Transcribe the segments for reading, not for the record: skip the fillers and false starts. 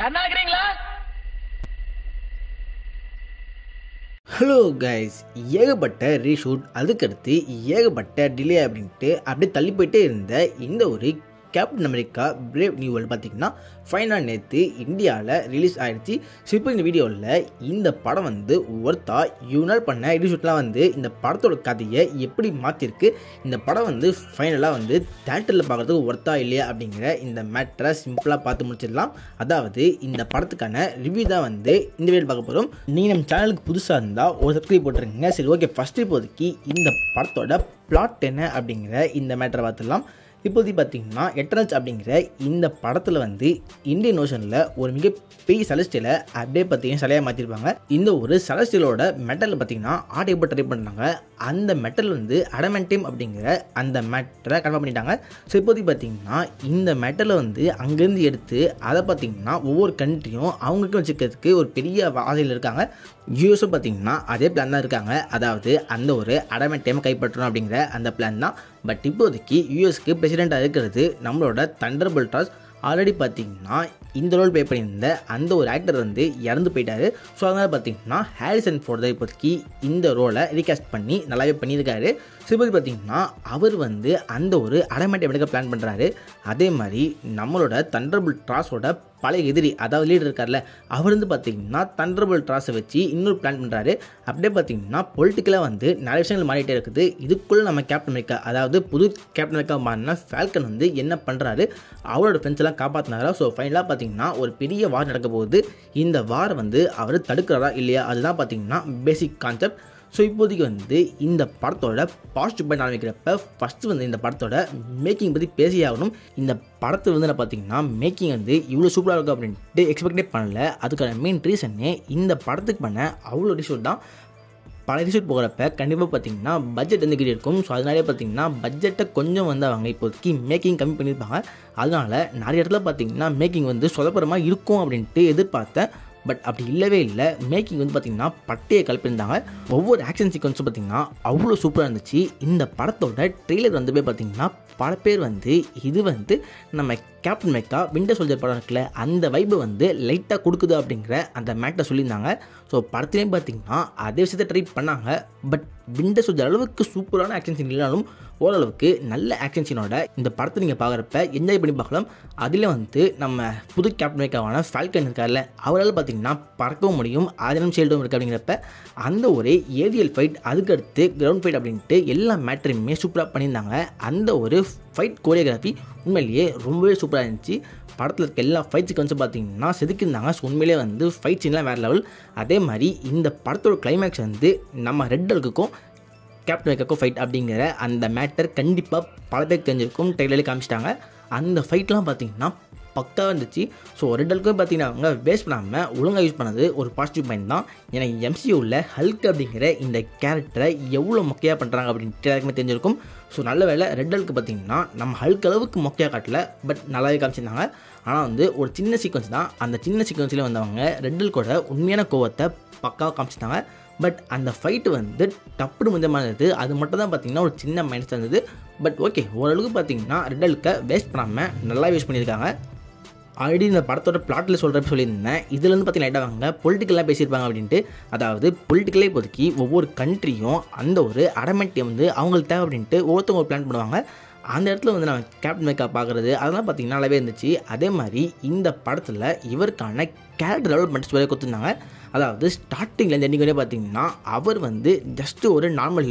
கண்ணாக்குறீங்களா? Hello guys, ஏகப்பட்ட reshoot, அதுக்கடுத்து ஏகப்பட்ட டிலே அப்படின்ட்டு அப்படியே தள்ளி போயிட்டே இருந்த இந்த ஒரு captain America brave new world பார்த்திங்கன்னா ஃபைனலாக நேற்று இந்தியாவில் ரிலீஸ் ஆகிடுச்சு. ஸோ இப்போ இந்த வீடியோவில் இந்த படம் வந்து ஒருத்தா யூனால் பண்ண ரீஷூட்லாம் வந்து இந்த படத்தோட கதையை எப்படி மாற்றிருக்கு, இந்த படம் வந்து ஃபைனலாக வந்து தேட்டரில் பார்க்குறதுக்கு ஒர்த்தா இல்லையா அப்படிங்கிற இந்த மேட்டரை சிம்பிளாக பார்த்து முடிச்சிடலாம். அதாவது இந்த படத்துக்கான ரிவ்யூ தான் வந்து இந்த வீடியோ பார்க்க போகிறோம். நீங்கள் நம்ம சேனலுக்கு புதுசாக இருந்தால் ஒரு சப்ஸ்கிரைப் போட்டுருங்க. சரி, ஓகே, ஃபஸ்ட்டு இப்போதைக்கு இந்த படத்தோட பிளாட் என்ன அப்படிங்கிற இந்த மேட்டரை பார்த்துடலாம். இப்போதைக்கு பார்த்திங்கன்னா எட்டர்னல்ஸ் அப்படிங்கிற இந்த படத்தில் வந்து இந்தியன் ஓஷனில் ஒரு மிகப்பெரிய செலஸ்டியலை அப்படியே பார்த்திங்கன்னா சிலையாக மாற்றிருப்பாங்க. இந்த ஒரு செலஸ்டியலோட மெட்டலில் பார்த்திங்கன்னா ஆடையப்பட்டு ட்ரை பண்ணுறாங்க. அந்த மெட்டல் வந்து அடமென்டியம் அப்படிங்கிற அந்த மேட்டரை கன்ஃபார்ம் பண்ணிட்டாங்க. ஸோ இப்போதைக்கு பார்த்திங்கன்னா இந்த மெட்டலை வந்து அங்கேருந்து எடுத்து அதை பார்த்திங்கன்னா ஒவ்வொரு கண்ட்ரியும் அவங்களுக்கும் வச்சுக்கிறதுக்கு ஒரு பெரிய ஆசையில் இருக்காங்க. யூஎஸும் பார்த்திங்கன்னா அதே பிளான் தான் இருக்காங்க. அதாவது அந்த ஒரு அடமென்டியம் கைப்பற்றணும் அப்படிங்கிற அந்த பிளான் தான். பட் இப்போதைக்கு யூஎஸ்க்கு பிரசிடெண்ட்டாக இருக்கிறது நம்மளோட தண்டர்போல்ட். ஆல்ரெடி பார்த்திங்கன்னா இந்த ரோல் ப்ளே பண்ணியிருந்த அந்த ஒரு ஆக்டர் வந்து இறந்து போயிட்டார். ஸோ அதனால் பார்த்திங்கன்னா ஹாரிசன் ஃபோர்ட் தான் இப்போதைக்கு இந்த ரோலை ரீகாஸ்ட் பண்ணி நல்லாவே பண்ணியிருக்காரு. ஸோ இப்போது பார்த்திங்கன்னா அவர் வந்து அந்த ஒரு அடமென்டியம் எடுக்க பிளான் பண்ணுறாரு. அதே மாதிரி நம்மளோட தண்டர்போல்ட் பழைய எதிரி, அதாவது லீடர் இருக்கார்ல, அவர் வந்து பார்த்திங்கன்னா தண்டர்போல்ட் வச்சு இன்னொரு பிளான் பண்ணுறாரு. அப்படியே பார்த்திங்கன்னா பொலிட்டிக்கலாக வந்து நிறைய விஷயங்கள் மாறிட்டே இருக்குது. இதுக்குள்ளே நம்ம கேப்டன் அமெரிக்கா, அதாவது புது கேப்டன் அமெரிக்கா மாறினா ஃபால்கன் வந்து என்ன பண்ணுறாரு, அவரோட ஃப்ரெண்ட்ஸ் எல்லாம் காப்பாற்றினாரா. ஸோ ஃபைனலாக பார்த்திங்கன்னா ஒரு பெரிய வார் நடக்க போகுது. இந்த வார் வந்து அவர் தடுக்கிறாரா இல்லையா, அதுதான் பார்த்திங்கன்னா பேசிக் கான்செப்ட். ஸோ இப்போதைக்கு வந்து இந்த படத்தோட பாசிட்டிவ் பாயிண்ட் ஆரம்பிக்கிறப்ப ஃபஸ்ட்டு வந்து இந்த படத்தோட மேக்கிங் பற்றி பேசி ஆகணும். இந்த படத்தில் வந்து நான் பார்த்திங்கன்னா மேக்கிங் வந்து இவ்வளோ சூப்பராக இருக்கும் அப்படின்ட்டு எக்ஸ்பெக்டே பண்ணல. அதுக்கான மெயின் ரீசன்னே இந்த படத்துக்கு பண்ண அவ்வளோ ரிசூட் தான். பல ரிசூட் போகிறப்ப கண்டிப்பாக பார்த்திங்கன்னா பட்ஜெட் வந்து கிட்ட இருக்கும். ஸோ அதனாலே பார்த்திங்கன்னா பட்ஜெட்டை கொஞ்சம் வந்து அவங்க இப்போதைக்கு மேக்கிங் கம்மி பண்ணியிருப்பாங்க. அதனால் நிறைய இடத்துல பார்த்திங்கன்னா மேக்கிங் வந்து சொதப்புறமாக இருக்கும் அப்படின்ட்டு எதிர்பார்த்தேன். பட் அப்படி இல்லவே இல்லை. மேக்கிங் வந்து பார்த்திங்கன்னா பட்டையை கலப்பியிருந்தாங்க. ஒவ்வொரு ஆக்ஷன் சீக்வன்ஸும் பார்த்திங்கன்னா அவ்வளோ சூப்பராக இருந்துச்சு. இந்த படத்தோட ட்ரெய்லர் வந்து பார்த்திங்கன்னா பல பேர் வந்து இது வந்து நம்ம கேப்டன் அமெரிக்கா விண்டர் சோல்ஜர் படம் இருக்குல்ல, அந்த வைப்பு வந்து லைட்டாக கொடுக்குது அப்படிங்கிற அந்த மேட்டை சொல்லியிருந்தாங்க. ஸோ படத்துலேயும் பார்த்திங்கன்னா அதே விஷயத்தை ட்ரை பண்ணாங்க. பட் விண்டர் சோல்ஜர் அளவுக்கு சூப்பரான ஆக்ஷன் சீன் இல்லைனாலும் ஓரளவுக்கு நல்ல ஆக்ஷன் சீனோட இந்த படத்தை நீங்கள் பார்க்குறப்ப என்ஜாய் பண்ணி பார்க்கலாம். அதில் வந்து நம்ம புது கேப்டன் அமெரிக்காவான ஃபால்கன் இருக்கார்ல, அவரால் பார்த்திங்கன்னா பறக்கவும் முடியும், ஆதினம் ஷீல்டும் இருக்குது. அப்படிங்கிறப்ப அந்த ஒரு ஏரியல் ஃபைட், அதுக்கடுத்து கிரவுண்ட் ஃபைட் அப்படின்ட்டு எல்லா மேட்டரையுமே சூப்பராக பண்ணியிருந்தாங்க. அந்த ஒரு ஃபைட் கோரியோகிராஃபி உண்மையிலேயே ரொம்பவே சூப்பராக இருந்துச்சு. படத்தில் இருக்க எல்லா ஃபைட் சீக்வன்ஸும் பார்த்திங்கன்னா செதுக்கியிருந்தாங்க. ஸோ உண்மையிலே வந்து ஃபைட் சீன்லாம் வேறு லெவல். அதே மாதிரி இந்த படத்தோட கிளைமேக்ஸ் வந்து நம்ம ரெட் ஹல்க்குக்கும் கேப்டன் அமெரிக்காவுக்கும் ஃபைட் அப்படிங்கிற அந்த மேட்டர் கண்டிப்பாக பல பேருக்கு தெரிஞ்சிருக்கும். ட்ரெய்லர்லேயே காமிச்சிட்டாங்க. அந்த ஃபைட்லாம் பார்த்திங்கன்னா பக்காவாக இருந்துச்சு. ஸோ ரெட் ஹல்க்கும் பார்த்திங்கன்னா அவங்க வேஸ்ட் பண்ணாமல் ஒழுங்காக யூஸ் பண்ணது ஒரு பாசிட்டிவ் பாயிண்ட் தான். ஏன்னா எம்சியூவில் ஹல்க் அப்படிங்கிற இந்த கேரக்டரை எவ்வளோ மொக்கையாக பண்ணுறாங்க அப்படின்ட்டு எல்லாருக்குமே தெரிஞ்சிருக்கும். ஸோ நல்ல வேலை ரெட் ஹல்க்கு பார்த்திங்கன்னா நம்ம ஹல்க் அளவுக்கு மொக்கையாக காட்டல, பட் நல்லாவே காமிச்சிருந்தாங்க. ஆனால் வந்து ஒரு சின்ன சீக்வன்ஸ் தான். அந்த சின்ன சீக்வன்ஸ்லேயே வந்தவங்க ரெட் ஹல்க்கோட உண்மையான கோவத்தை பக்காவாக காமிச்சிட்டாங்க. பட் அந்த ஃபைட்டு வந்து டப்புடு முந்தமானது, அது மட்டும் தான் பார்த்திங்கன்னா ஒரு சின்ன மைனஸ் இருந்தது. பட் ஓகே, ஓரளவுக்கு பார்த்திங்கன்னா ரெட் ஹல்க்கை வேஸ்ட் பண்ணாமல் நல்லா யூஸ் பண்ணியிருக்காங்க. ஆல்ரெடி இந்த படத்தோட பிளாட்டில் சொல்கிறப்ப சொல்லியிருந்தேன், இதுலேருந்து பார்த்திங்கன்னா லைட்டாக வாங்க பொலிட்டிக்கலாக பேசியிருப்பாங்க அப்படின்ட்டு. அதாவது பொலிட்டிக்கலே இப்போதைக்கு ஒவ்வொரு கண்ட்ரியும் அந்த ஒரு அடமென்டியம் வந்து அவங்களுக்கு தேவை அப்படின்ட்டு ஒவ்வொருத்தவங்க ஒரு பிளான் பண்ணுவாங்க. அந்த இடத்துல வந்து நான் கேப்டன் அமெரிக்கா பார்க்குறது அதெல்லாம் பார்த்திங்கன்னா நல்லாவே இருந்துச்சு. அதே மாதிரி இந்த படத்தில் இவருக்கான கேரக்டர் டெவலப்மெண்ட்ஸ் வேலை கொடுத்துருந்தாங்க. அதாவது ஸ்டார்டிங்லேருந்து எண்டிங் வரையும் பார்த்திங்கன்னா அவர் வந்து ஜஸ்ட்டு ஒரு நார்மல்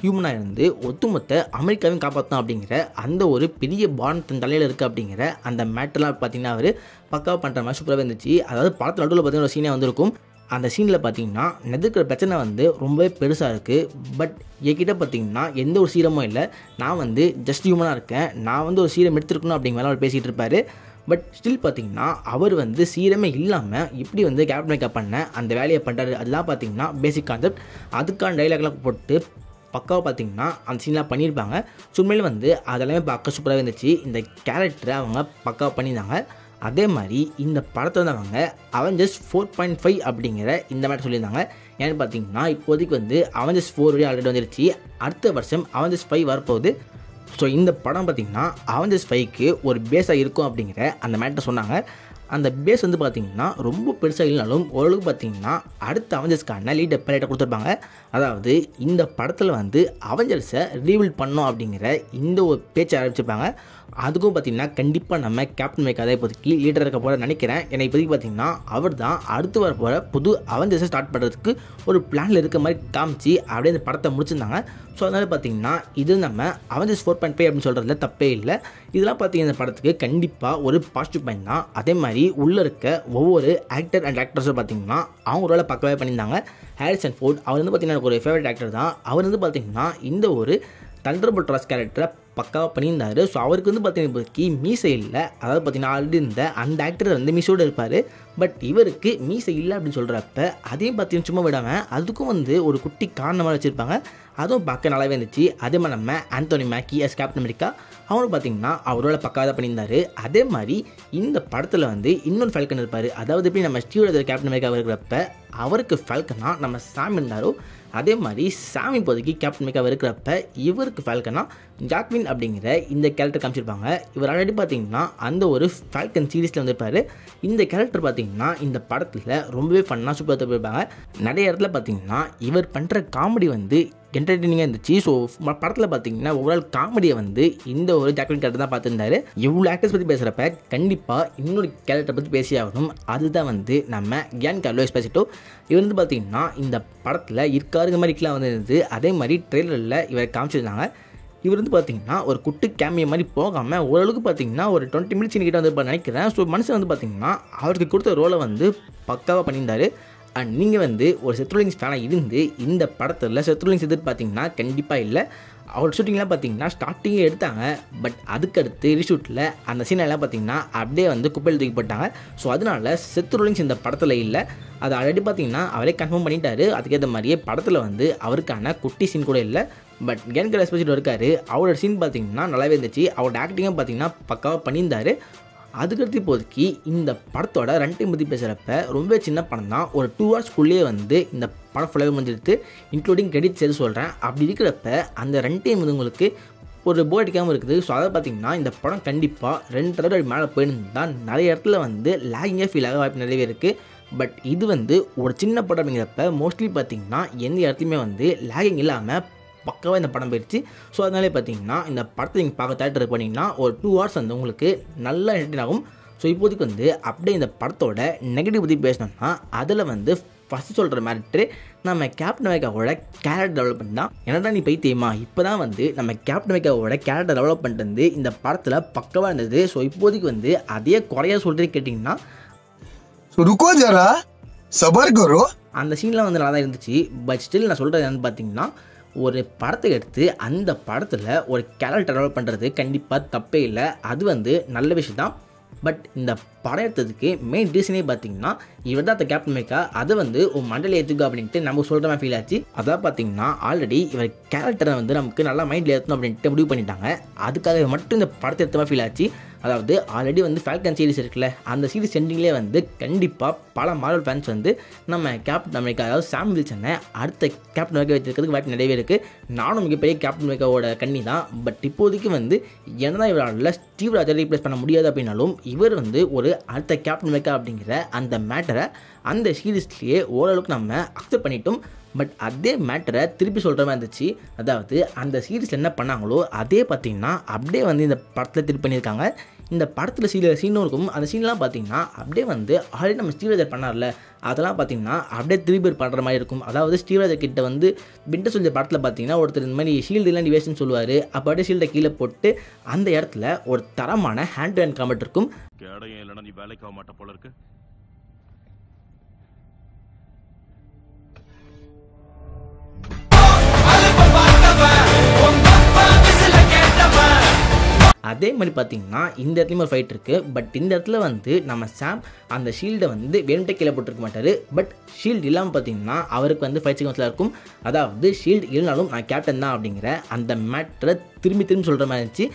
ஹியூமனாக இருந்து ஒட்டுமொத்த அமெரிக்காவையும் காப்பாற்றணும் அப்படிங்கிற அந்த ஒரு பெரிய பாண்ட் தன் தலையில் இருக்குது அப்படிங்கிற அந்த மேட்டர்லாம் பார்த்திங்கன்னா அவர் பக்காவாக பண்ணுற மாதிரி சூப்பராகவே இருந்துச்சு. அதாவது படத்தில் நடுவில் பார்த்திங்கன்னா ஒரு சீனே வந்திருக்கும். அந்த சீனில் பார்த்திங்கன்னா நெதுக்கிற பிரச்சனை வந்து ரொம்பவே பெருசாக இருக்குது. பட் என்கிட்ட பார்த்திங்கன்னா எந்த ஒரு சீரமும் இல்லை, நான் வந்து ஜஸ்ட் ஹியூமனாக இருக்கேன், நான் வந்து ஒரு சீரம் எடுத்துருக்கணும் அப்படிங்கிற அவர் பேசிகிட்டு இருப்பார். பட் ஸ்டில் பார்த்திங்கன்னா அவர் வந்து சீரமே இல்லாமல் இப்படி வந்து கேப்டன் அமெரிக்கா பண்ண அந்த வேலையை பண்ணுறாரு. அதுதான் பார்த்திங்கன்னா பேசிக் கான்செப்ட். அதுக்கான டைலாக்லாம் போட்டு பக்காவாக பார்த்திங்கன்னா அந்த சீன்லாம் பண்ணியிருப்பாங்க. சும்மையில் வந்து அதெல்லாமே பார்க்க சூப்பராகவே இருந்துச்சு. இந்த கேரக்டரை அவங்க பக்காவாக பண்ணியிருந்தாங்க. அதே மாதிரி இந்த படத்தை வந்து அவங்க அவெஞ்சர்ஸ் 4.5 அப்படிங்கிற இந்த மாதிரி சொல்லியிருந்தாங்க. ஏன்னு பார்த்தீங்கன்னா இப்போதைக்கு வந்து அவெஞ்சர்ஸ் 4 வரையும் ஆல்ரெடி வந்துருச்சு. அடுத்த வருஷம் அவெஞ்சர்ஸ் 5 வரப்போகுது. ஸோ இந்த படம் பார்த்திங்கன்னா அவெஞ்சர்ஸ் 5க்கு ஒரு பேஸாக இருக்கும் அப்படிங்கிற அந்த மேட்டரை சொன்னாங்க. அந்த பேஸ் வந்து பார்த்திங்கன்னா ரொம்ப பெருசாக இல்லைனாலும் ஓரளவுக்கு பார்த்திங்கன்னா அடுத்த அவெஞ்சர்ஸ்க்கான லீட் பைலட்டை கொடுத்துருப்பாங்க. அதாவது இந்த படத்தில் வந்து அவெஞ்சர்ஸை ரீபில்ட் பண்ணோம் அப்படிங்கிற இந்த ஒரு பேச்சை ஆரம்பிச்சிருப்பாங்க. அதுக்கும் பார்த்திங்கன்னா கண்டிப்பாக நம்ம கேப்டன் அமெரிக்கா தான் இப்போதைக்கு லீடர் இருக்க போகிற நினைக்கிறேன். ஏன்னா இப்போதைக்கு பார்த்திங்கன்னா அவர் தான் அடுத்து வர போகிற புது அவெஞ்சர்ஸை ஸ்டார்ட் பண்ணுறதுக்கு ஒரு பிளானில் இருக்க மாதிரி காமிச்சு அப்படியே இந்த படத்தை முடிச்சிருந்தாங்க. ஸோ அதனால் பார்த்திங்கன்னா இது நம்ம அவெஞ்சர்ஸ் 4.5 அப்படின்னு சொல்கிறதுல தப்பே இல்லை. இதெல்லாம் பார்த்திங்கன்னா இந்த படத்துக்கு கண்டிப்பாக ஒரு பாசிட்டிவ் பாயிண்ட் தான். அதே மாதிரி உள்ளே இருக்க ஒவ்வொரு ஆக்டர் அண்ட் ஆக்டர்ஸும் பார்த்திங்கன்னா அவங்களோட பக்கவே பண்ணியிருந்தாங்க. ஹாரிசன் ஃபோர்ட் அவர் வந்து பார்த்திங்கன்னா எனக்கு ஒரு ஃபேவரட் ஆக்டர் தான். அவர் வந்து பார்த்திங்கன்னா இந்த ஒரு தண்டர்போல்ட் ராஸ் கேரக்டரை பக்காவாக பண்ணியிருந்தார். ஸோ அவருக்கு வந்து பார்த்தீங்கன்னா இப்போதைக்கு மீசை இல்லை. அதாவது பார்த்தீங்கன்னா ஆல்ரெடி இருந்த அந்த ஆக்டர் வந்து மீசோடு இருப்பார். பட் இவருக்கு மீசை இல்லை அப்படின்னு சொல்கிறப்ப அதையும் பார்த்தீங்கன்னா சும்மா விடாமல் அதுக்கும் வந்து ஒரு குட்டி காரணமாக வச்சுருப்பாங்க. அதுவும் பார்க்க நல்லாவே இருந்துச்சு. அதே மாதிரி நம்ம ஆந்தோனி மேக்கி as கேப்டன் அமெரிக்கா அவரும் பார்த்திங்கன்னா அவரோட பக்காவாக தான் பண்ணியிருந்தார். அதே மாதிரி இந்த படத்தில் வந்து இன்னொரு ஃபால்கன் இருப்பார். அதாவது எப்படி நம்ம ஸ்டீவ் கேப்டன் அமெரிக்கா இருக்கிறப்ப அவருக்கு ஃபால்கனா நம்ம சாம் இருந்தாரோ அதே மாதிரி சாம் இப்போதைக்கு கேப்டன் அமெரிக்கா இருக்கிறப்ப இவருக்கு ஃபால்கனா ஜாக்வின் அப்படிங்கிற இந்த கேரக்டர் காமிச்சிருப்பாங்க. இவர் ஆல்ரெடி பார்த்திங்கன்னா அந்த ஒரு ஃபால்கன் சீரீஸில் வந்துருப்பார். இந்த கேரக்டர் பார்த்திங்கன்னா இந்த படத்தில் ரொம்பவே ஃபன்னாக சூப்பராக போயிருப்பாங்க. நிறைய இடத்துல பார்த்திங்கன்னா இவர் பண்ணுற காமெடி வந்து என்டர்டெய்னிங்காக இருந்துச்சு. ஸோ படத்தில் பார்த்தீங்கன்னா ஓவரால் காமெடியை வந்து இந்த ஒரு ஜாக்வின் கேரக்டர் தான் பார்த்துருந்தாரு. இவ்வளோ ஆக்டர்ஸ் பற்றி பேசுகிறப்ப கண்டிப்பாக இன்னொரு கேரக்டர் பற்றி பேசி ஆகணும். அதுதான் வந்து நம்ம கியான்கார்லோ எஸ்போசிட்டோ. இவர் வந்து பார்த்திங்கன்னா இந்த படத்தில் இருக்காருங்க மாதிரிக்கெலாம் வந்து அதே மாதிரி ட்ரெய்லரில் இவரை காமிச்சிருந்தாங்க. இவர் வந்து பார்த்திங்கன்னா ஒரு குட்டி கேமியோ மாதிரி போகாமல் ஓரளவுக்கு பார்த்திங்கன்னா ஒரு 20 மினிட்ஸ் கிட்ட வந்து நினைக்கிறேன். ஸோ மனுஷன் வந்து பார்த்திங்கன்னா அவருக்கு கொடுத்த ரோலை வந்து பக்காவாக பண்ணியிருந்தார். அண்ட் நீங்கள் வந்து ஒரு செத்ரோலிங்ஸ் ஃபேனாக இருந்து இந்த படத்தில் செத்ரோலிங்ஸ் எதிர்பார்த்திங்கன்னா கண்டிப்பாக இல்லை. அவர் ஷூட்டிங்லாம் பார்த்திங்கன்னா ஸ்டார்டிங்கே எடுத்தாங்க. பட் அதுக்கடுத்து ரீஷூட்டில் அந்த சீனெல்லாம் பார்த்திங்கன்னா அப்படியே வந்து குப்பையில் தூக்கி போட்டாங்க. ஸோ அதனால் செத்ரோலிங்ஸ் இந்த படத்தில் இல்லை. அது ஆல்ரெடி பார்த்திங்கன்னா அவரே கன்ஃபார்ம் பண்ணிட்டாரு. அதுக்கேற்ற மாதிரியே படத்தில் வந்து அவருக்கான குட்டி சீன் கூட இல்லை. பட் கியான்கார்லோ எஸ்போசிட்டோ இருக்கார். அவரோட சீன் பார்த்திங்கன்னா நல்லாவே இருந்துச்சு. அவரோட ஆக்டிங்கும் பார்த்திங்கன்னா பக்காவாக பண்ணியிருந்தார். அதுக்கடுத்து இப்போதைக்கு இந்த படத்தோட ரன் டைம் பற்றி பேசுகிறப்ப ரொம்ப சின்ன படம் தான். ஒரு 2 ஹவர்ஸ்க்குள்ளேயே வந்து இந்த படம் ஃபுல்லாகவே முடிஞ்சிடுது. இன்க்ளூடிங் கிரெடிட்ஸ் எது சொல்கிறேன். அப்படி இருக்கிறப்ப அந்த ரன் டைம் வந்து உங்களுக்கு ஒரு போர் அடிக்காமல் இருக்குது. ஸோ அதை பார்த்திங்கன்னா இந்த படம் கண்டிப்பாக 2 தடவை மேலே போயிருந்தால் நிறைய இடத்துல வந்து லேகிங்காக ஃபீல் ஆக வாய்ப்பு நிறையவே இருக்குது. பட் இது வந்து ஒரு சின்ன படம் அப்படிங்கிறப்ப மோஸ்ட்லி பார்த்திங்கன்னா எந்த இடத்துலையுமே வந்து லேகிங் இல்லாமல் பக்காவாக இந்த படம் போயிடுச்சு. ஸோ அதனாலே பார்த்தீங்கன்னா இந்த படத்தை நீங்கள் பார்க்க தேட்டர் பண்ணிங்கன்னா ஒரு 2 ஹவர்ஸ் வந்து உங்களுக்கு நல்லா என்டர்டெயின் ஆகும். ஸோ இப்போதைக்கு வந்து அப்படியே இந்த படத்தோட நெகட்டிவ் பற்றி பேசினோம்னா அதில் வந்து ஃபஸ்ட்டு சொல்கிற மேட்ரு நம்ம கேப்டன் அமெரிக்காவோட கேரக்டர் டெவலப்மெண்ட் தான். என்னடா நீ பைத்தியமா இப்போ தான் வந்து நம்ம கேப்டன் அமெரிக்காவோட கேரக்டர் டெவலப்மெண்ட் வந்து இந்த படத்தில் பக்கவாக இருந்தது. ஸோ இப்போதைக்கு வந்து அதே குறையா சொல்கிறேன்னு கேட்டிங்கன்னா रुको जरा सबर करो. அந்த சீன்லாம் வந்து நல்லா தான் இருந்துச்சு. பட் ஸ்டில் நான் சொல்கிறது என்னன்னு பார்த்தீங்கன்னா ஒரு படத்தை எடுத்து அந்த படத்தில் ஒரு கேரக்டர் டெவலப் பண்ணுறது கண்டிப்பாக தப்பே இல்லை. அது வந்து நல்ல விஷயம் தான். பட் இந்த படம் எடுத்ததுக்கு மெயின் ரீசனே பார்த்தீங்கன்னா இவர் தான் அந்த கேப்டன் அமெரிக்கா. அதை வந்து ஒரு மண்டல ஏற்றுக்கோ அப்படின்ட்டு நமக்கு சொல்கிற மாதிரி ஃபீல் ஆச்சு. அதான் பார்த்தீங்கன்னா ஆல்ரெடி இவர் கேரக்டரை வந்து நமக்கு நல்லா மைண்டில் ஏற்றணும் அப்படின்ட்டு முடிவு பண்ணிட்டாங்க. அதுக்காக மட்டும் இந்த படத்தை எடுத்த மாதிரி ஃபீல் ஆச்சு. அதாவது ஆல்ரெடி வந்து ஃபால்கன் சீரிஸ் இருக்குல்ல, அந்த சீரிஸ் எண்டிங்லேயே வந்து கண்டிப்பாக பல மார்வல் ஃபேன்ஸ் வந்து நம்ம கேப்டன் அமெரிக்கா அதாவது சாம் வில்சனை அடுத்த கேப்டன் அமெரிக்கா வச்சிருக்கிறதுக்கு வாய்ப்பு நிறையவே இருக்குது. நானும் மிகப்பெரிய கேப்டன் அமெரிக்காவோட கண்ணி தான். பட் இப்போதைக்கு வந்து என்னதான் இவரால் ஸ்டீவ் ராஜரை ரீப்ளேஸ் பண்ண முடியாது அப்படின்னாலும் இவர் வந்து ஒரு அடுத்த கேப்டன் அமெரிக்கா அப்படிங்கிற அந்த மேட்டரை அந்த சீரீஸ்லேயே ஓரளவுக்கு நம்ம அக்செப்ட் பண்ணிட்டோம். பட் அதே மேட்டரை திருப்பி சொல்கிற மாதிரி இருந்துச்சு. அதாவது அந்த சீரீஸ் என்ன பண்ணாங்களோ அதே பார்த்திங்கன்னா அப்படியே வந்து இந்த படத்தில் திருப்பி பண்ணியிருக்காங்க. இந்த படத்தில் சீனும் இருக்கும். அந்த சீன்லாம் பார்த்திங்கன்னா அப்படியே வந்து ஆல்ரெடி நம்ம ஸ்டீவ் பண்ணார்ல அதெல்லாம் பார்த்திங்கன்னா அப்படியே திருப்பி பண்ணுற மாதிரி இருக்கும். அதாவது ஸ்டீவ் கிட்ட வந்து விண்டர் சோல்ஜர் படத்தில் பார்த்திங்கன்னா ஒருத்தர் இந்த மாதிரி ஷீல்டுலாம் டிவேஷன் சொல்லுவார். அப்போ அப்படியே ஷீல்டை கீழே போட்டு அந்த இடத்துல ஒரு தரமான ஹேண்ட் டு ஹேண்ட் காம்பேட் இருக்கும். நீ வேலைக்கு ஆக மாட்ட போல இருக்கு. அதே மாதிரி பார்த்திங்கன்னா இந்த இடத்துலையும் ஒரு ஃபைட் இருக்குது. பட் இந்த இடத்துல வந்து நம்ம சாம் அந்த ஷீல்டை வந்து வேணுட்டே கீழே போட்டுருக்க மாட்டார். பட் ஷீல்டு இல்லாமல் பார்த்திங்கன்னா அவருக்கு வந்து ஃபைட் சீக்வன்ஸில் இருக்கும். அதாவது ஷீல்டு இல்லைனாலும் நான் கேப்டன் தான் அப்படிங்கிற அந்த மேட்டரை திரும்பி சொல்கிற மாதிரி இருந்துச்சு.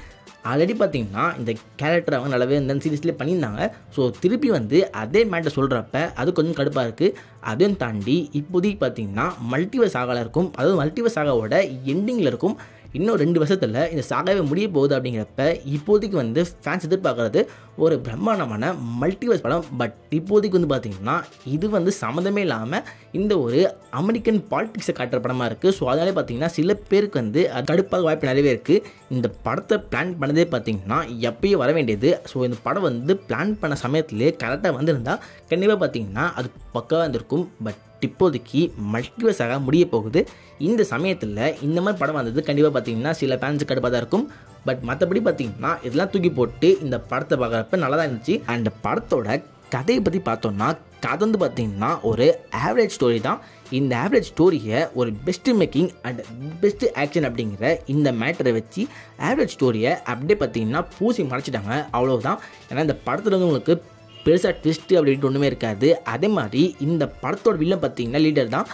ஆல்ரெடி பார்த்திங்கன்னா இந்த கேரக்டர் அவங்க நல்லாவே இந்த சீரீஸ்லேயே பண்ணியிருந்தாங்க. ஸோ திருப்பி வந்து அதே மேட்டை சொல்கிறப்ப அது கொஞ்சம் கடுப்பாக இருக்குது. அதையும் தாண்டி இப்போதைக்கு பார்த்திங்கன்னா மல்டிவர்ஸ் ஆகால இருக்கும். அதாவது மல்டிவர்ஸ் ஆகாவோட எண்டிங்கில் இருக்கும். இன்னும் 2 வருஷத்தில் இந்த சாகாவே முடிய போகுது அப்படிங்கிறப்ப இப்போதைக்கு வந்து ஃபேன்ஸ் எதிர்பார்க்குறது ஒரு பிரம்மாண்டமான மல்டிவர்ஸ் படம். பட் இப்போதைக்கு வந்து பார்த்திங்கன்னா இது வந்து சம்மந்தமே இல்லாமல் இந்த ஒரு அமெரிக்கன் பாலிடிக்ஸை காட்டுற படமாக இருக்குது. ஸோ அதனாலே பார்த்திங்கன்னா சில பேருக்கு வந்து அது கடுப்பாக வாய்ப்பு நிறையவே இருக்குது. இந்த படத்தை பிளான் பண்ணதே பார்த்திங்கன்னா எப்பயும் வர வேண்டியது. ஸோ இந்த படம் வந்து பிளான் பண்ண சமயத்துலேயே கரெக்டாக வந்திருந்தால் கண்டிப்பாக பார்த்திங்கன்னா அது பக்காவாக இருந்திருக்கும். பட் இப்போதைக்கு மல்டிவர்ஸாக முடிய போகுது. இந்த சமயத்தில் இந்த மாதிரி படம் வந்தது கண்டிப்பாக பார்த்திங்கன்னா சில ஃபேன்ஸுக்கு கடுப்பாக தான் இருக்கும். பட் மற்றபடி பார்த்திங்கன்னா இதெல்லாம் தூக்கி போட்டு இந்த படத்தை பார்க்குறப்ப நல்லா தான் இருந்துச்சு. அண்ட் படத்தோட கதையை பற்றி பார்த்தோன்னா கதை வந்து பார்த்திங்கன்னா ஒரு ஆவரேஜ் ஸ்டோரி தான். இந்த ஆவரேஜ் ஸ்டோரியை ஒரு best making and best action அப்படிங்கிற இந்த மேட்டரை வச்சு ஆவரேஜ் ஸ்டோரியை அப்படியே பார்த்திங்கன்னா பூசி மறைச்சிட்டாங்க. அவ்வளோதான். ஏன்னா இந்த படத்தில் வந்து உங்களுக்கு பெருசாக ட்விஸ்ட்டு அப்படின்ட்டு ஒன்றுமே இருக்காது. அதே மாதிரி இந்த படத்தோட வில்லன் பார்த்திங்கன்னா லீடர் தான்.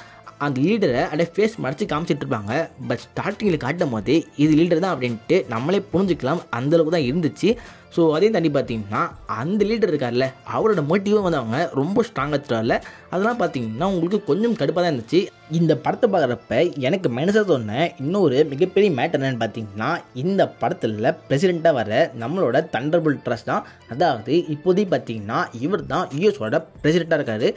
அந்த லீடரை அப்படியே ஃபேஸ் மறைச்சி காமிச்சிட்டு இருப்பாங்க. பட் ஸ்டார்டிங்கில் காட்டும் போதே இது லீடர் தான் அப்படின்ட்டு நம்மளே புரிஞ்சுக்கலாம். அந்தளவுக்கு தான் இருந்துச்சு. ஸோ அதையும் தாண்டி பார்த்திங்கன்னா அந்த லீடர் இருக்கார்ல அவரோட மோட்டிவும் வந்து அவங்க ரொம்ப ஸ்ட்ராங்காக தரல. அதெல்லாம் பார்த்திங்கன்னா உங்களுக்கு கொஞ்சம் கடுப்பாக தான் இருந்துச்சு. இந்த படத்தை பார்க்குறப்ப எனக்கு மைனஸாக தோணுன இன்னொரு மிகப்பெரிய மேட்டர் என்னென்னு பார்த்திங்கன்னா இந்த படத்தில் பிரசிடெண்ட்டாக வர நம்மளோட தண்டர்போல்ட் ட்ரஸ்ட் தான். அதாவது இப்போதைக்கு பார்த்திங்கன்னா இவர் தான் யூஎஸோட பிரசிடெண்ட்டாக இருக்கார்.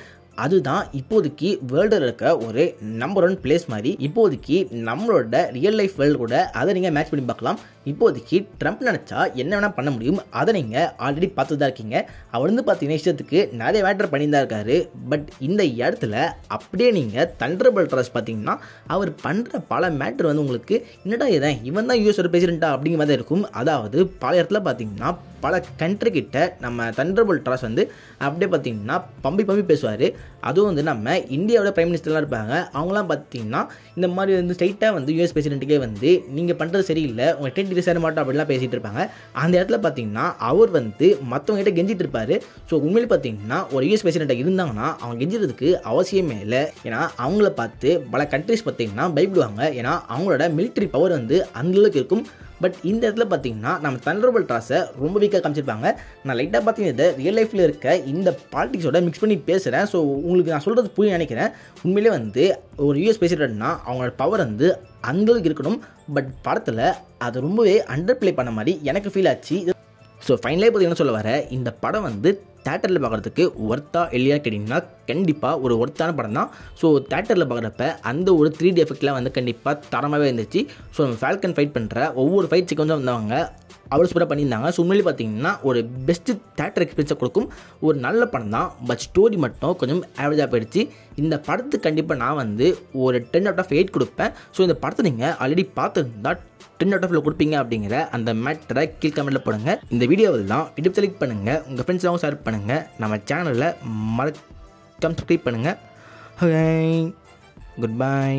அதுதான் இப்போதைக்கு வேர்ல்டில் இருக்க ஒரு நம்பர் 1 பிளேஸ் மாதிரி. இப்போதைக்கு நம்மளோட ரியல் லைஃப் வேர்ல்டு கூட அதை நீங்கள் மேட்ச் பண்ணி பார்க்கலாம். இப்போதைக்கு ட்ரம்ப் நினச்சா என்ன வேணால் பண்ண முடியும். அதை நீங்கள் ஆல்ரெடி பார்த்து தான் இருக்கீங்க. அவர் வந்து பார்த்தீங்கன்னா இஷ்டத்துக்கு நிறைய மேட்டர் பண்ணி தான் இருக்காரு. பட் இந்த இடத்துல அப்படியே நீங்கள் தண்டர்போல்ட் ட்ரஸ்ட் பார்த்தீங்கன்னா அவர் பண்ணுற பல மேட்டர் வந்து உங்களுக்கு என்னடா இவன் தான் யூஎஸோட பிரசிடெண்ட்டா அப்படிங்கிற மாதிரி இருக்கும். அதாவது பல இடத்துல பார்த்தீங்கன்னா பல கண்ட்ரி கிட்ட நம்ம தண்டர்போல்ட் ட்ரஸ்ட் வந்து அப்படியே பார்த்தீங்கன்னா பம்பி பேசுவார். அதுவும் வந்து நம்ம இந்தியாவோட பிரைம் மினிஸ்டர்லாம் இருப்பாங்க. அவங்களாம் பார்த்தீங்கன்னா இந்த மாதிரி வந்து ஸ்ட்ரைட்டாக வந்து யூஎஸ் பிரசிடெண்ட்டுக்கே வந்து நீங்கள் பண்ணுறது சரியில்லை, உங்கள் டென்ட் சேர மாட்டோம் அப்படிலாம் பேசிகிட்டு இருப்பாங்க. அந்த இடத்துல பார்த்தீங்கன்னா அவர் வந்து மற்றவங்ககிட்ட கெஞ்சிட்டு இருப்பார். ஸோ உண்மையிலே பார்த்தீங்கன்னா ஒரு யூஎஸ் பிரசிடெண்ட்டாக இருந்தாங்கன்னா அவங்க கெஞ்சிறதுக்கு அவசியமே இல்லை. ஏன்னா அவங்கள பார்த்து பல கண்ட்ரிஸ் பார்த்தீங்கன்னா பயப்படுவாங்க. ஏன்னா அவங்களோட மிலிட்ரி பவர் வந்து அந்தளவுக்கு இருக்கும். பட் இந்த இடத்துல பார்த்தீங்கன்னா நம்ம தண்டர்போல்ட் ட்ரஸ்ட்டை ரொம்ப வீக்காக காமிச்சிருப்பாங்க. நான் லைட்டாக பார்த்தீங்கன்னா இதை ரியல் லைஃப்பில் இருக்க இந்த பாலிடிக்ஸோட மிக்ஸ் பண்ணி பேசுகிறேன். ஸோ உங்களுக்கு நான் சொல்கிறது புரிய நினைக்கிறேன். உண்மையிலே வந்து ஒரு யூஎஸ் பிரசிடெண்ட்னா அவங்களோட பவர் வந்து அந்தளவுக்கு இருக்கணும். பட் படத்தில் அதை ரொம்பவே அண்டர் ப்ளே பண்ண மாதிரி எனக்கு ஃபீல் ஆச்சு. ஸோ ஃபைனலாக பார்த்தீங்கன்னா சொல்ல வர இந்த படம் வந்து தேட்டரில் பார்க்குறதுக்கு ஒர்த்தா இல்லையா கேட்டிங்கன்னா கண்டிப்பாக ஒரு ஒர்த்தான படம் தான். ஸோ தேட்டரில் பார்க்குறப்ப அந்த ஒரு 3D எஃபெக்ட்லாம் வந்து கண்டிப்பாக தரமாகவே இருந்துச்சு. ஸோ நம்ம ஃபால்கன் ஃபைட் பண்ணுற ஒவ்வொரு ஃபைட் சீக்வன்ஸும் வந்தவங்க அவ்வளோ சூப்பராக பண்ணியிருந்தாங்க. ஸோ உண்மையிலே பார்த்தீங்கன்னா ஒரு பெஸ்ட்டு தேட்டர் எக்ஸ்பீரியன்ஸை கொடுக்கும் ஒரு நல்ல படம் தான். பட் ஸ்டோரி மட்டும் கொஞ்சம் ஆவரேஜாக போயிடுச்சு. இந்த படத்துக்கு கண்டிப்பாக நான் வந்து ஒரு 10/8 கொடுப்பேன். ஸோ இந்த படத்தை நீங்கள் ஆல்ரெடி பார்த்துருந்தா 10/8 கொடுப்பீங்க அப்படிங்கிற அந்த மேட்டரை கீழ் கமெண்ட்டில் போடுங்க. இந்த வீடியோவில் தான் யூடியூப் செலக்ட் பண்ணுங்கள், உங்கள் ஃப்ரெண்ட்ஸ்லாம் ஷேர் பண்ணுங்கள், நம்ம சேனலில் மறக்காம சப்ஸ்கிரைப் பண்ணுங்கள். Good bye.